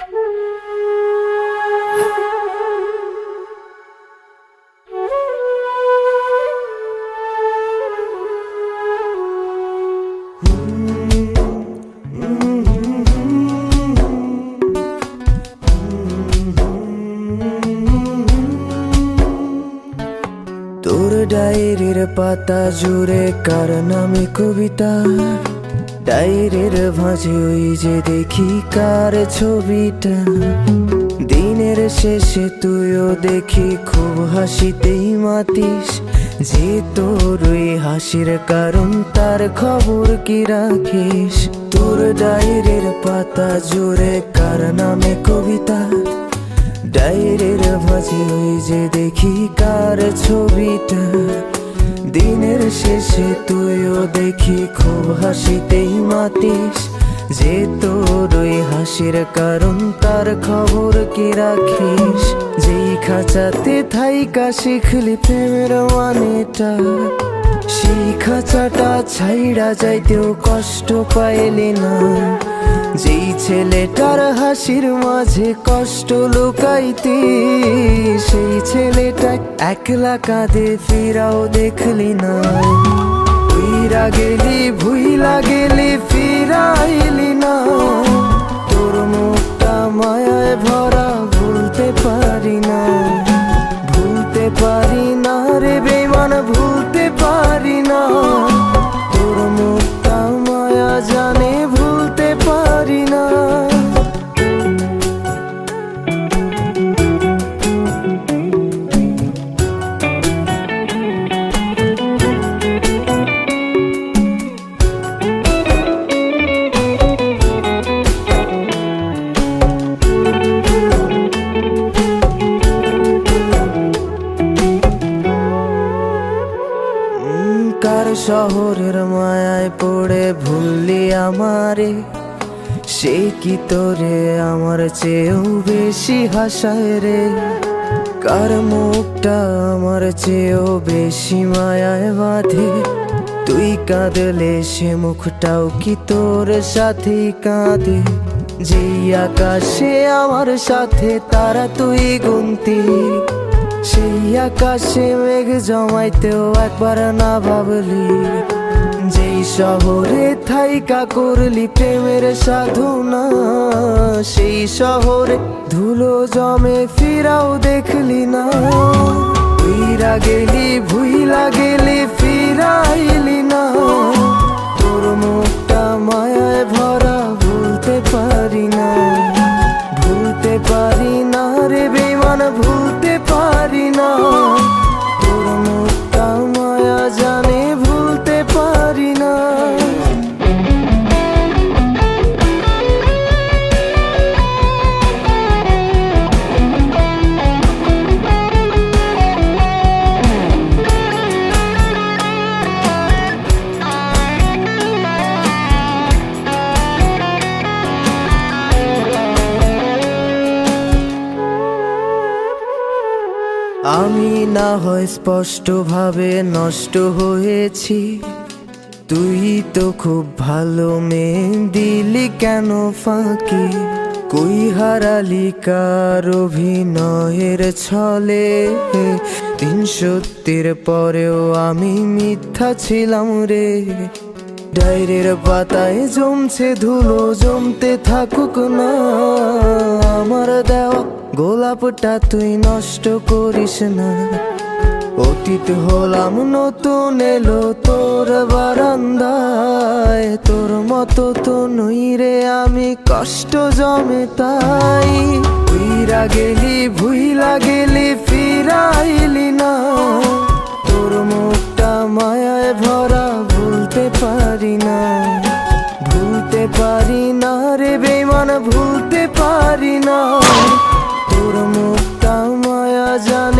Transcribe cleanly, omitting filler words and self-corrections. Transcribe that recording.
তোর ডায়েরির পাতা জুড়ে কার নামে কবিতা, ডায়েরির ভাঁজে ওই যে দেখি কার ছবিটা। দিনের শেষে তুইও দেখি খুব হাসিতেই মাতিস, যে তোর ওই হাসির কারণ তার খবর কি রাখিস। তোর ডায়েরির পাতা জুড়ে কার নামে কবিতা, ডায়েরির ভাঁজে ওই যে দেখি কার ছবিটা। দিনের শেষে তুইও দেখি খুব হাসিতেই মাতিস, যে তোর ওই হাসির কারণ তার খবর কি রাখিস। যেই খাঁচাতে থাইকা শিখলি প্রেমের মানেটা, সেই খাঁচাটা ছাইড়া যাইতেও কষ্ট পাইলি না। যেই ছেলেটার হাসির মাঝে কষ্ট লুকাইতি, সেই ছেলেটা একলা কাঁদে ফিরাও দেখলি না। উইরা গেলি ভুইলা গেলি ফিরাইলি না, তোর মুখটা মায়ায় ভরা ভুলতে পারি না। ভুলতে পারি না রে বেঈমান, ভুলতে পারি না। তোর মুখটা মায়া জানে ভুলতে পারি না। কার শহরের মায়ায় পড়ে ভুললি আমারে, সে কি তোরে আমার চেয়েও বেশি হাসায় রে। কার মুখটা আমার চেয়েও বেশি মায়ায় বাঁধে, তুই কাঁদলে সে মুখটাও কি তোর সাথেই কাঁদে। যেই আকাশে আমার সাথে তারা তুই গুনতি, সেই আকাশে মেঘ জমাইতেও একবার না ভাবলি। যেই শহরে থাইকা করলি প্রেমের সাধনা, সেই শহরে ধুলো জমে ফিরাও দেখলি না। উইরা গেলি ভুইলা গেলি ফিরাইলি না, তোর মুখটা মায়ায় ভরা ভুলতে পারি না। ভুলতে পারি না রে বেঈমান, ভুলতে পারি না। তোর মুখটা মায়া জানে ভুলতে পারি না। আমি না হয় স্পষ্টভাবে নষ্ট হয়েছি, তুই তো খুব ভালো মেয়ে, দিলি কেন ফাঁকি। কই হারালি কার অভিনয়ের ছলে, 300 পরেও আমি মিথ্যা ছিলাম রে। ডায়েরির পাতায় জমছে ধুলো, জমতে থাকুক না। আমার দেওয়া গোলাপটা তুই নষ্ট করিস না। অতীত হলাম নতুন এলো তোর বারান্দায়, তোর মতো তো নই রে আমি, কষ্ট জমে তাই। উইরা গেলি ভুইলা গেলি ফিরাইলি না, তোর মুখটা মায়ায় ভরা ভুলতে পারি না। ভুলতে পারি না রে বেঈমান, ভুলতে পারি না। তোর মুখটা মায়া জানে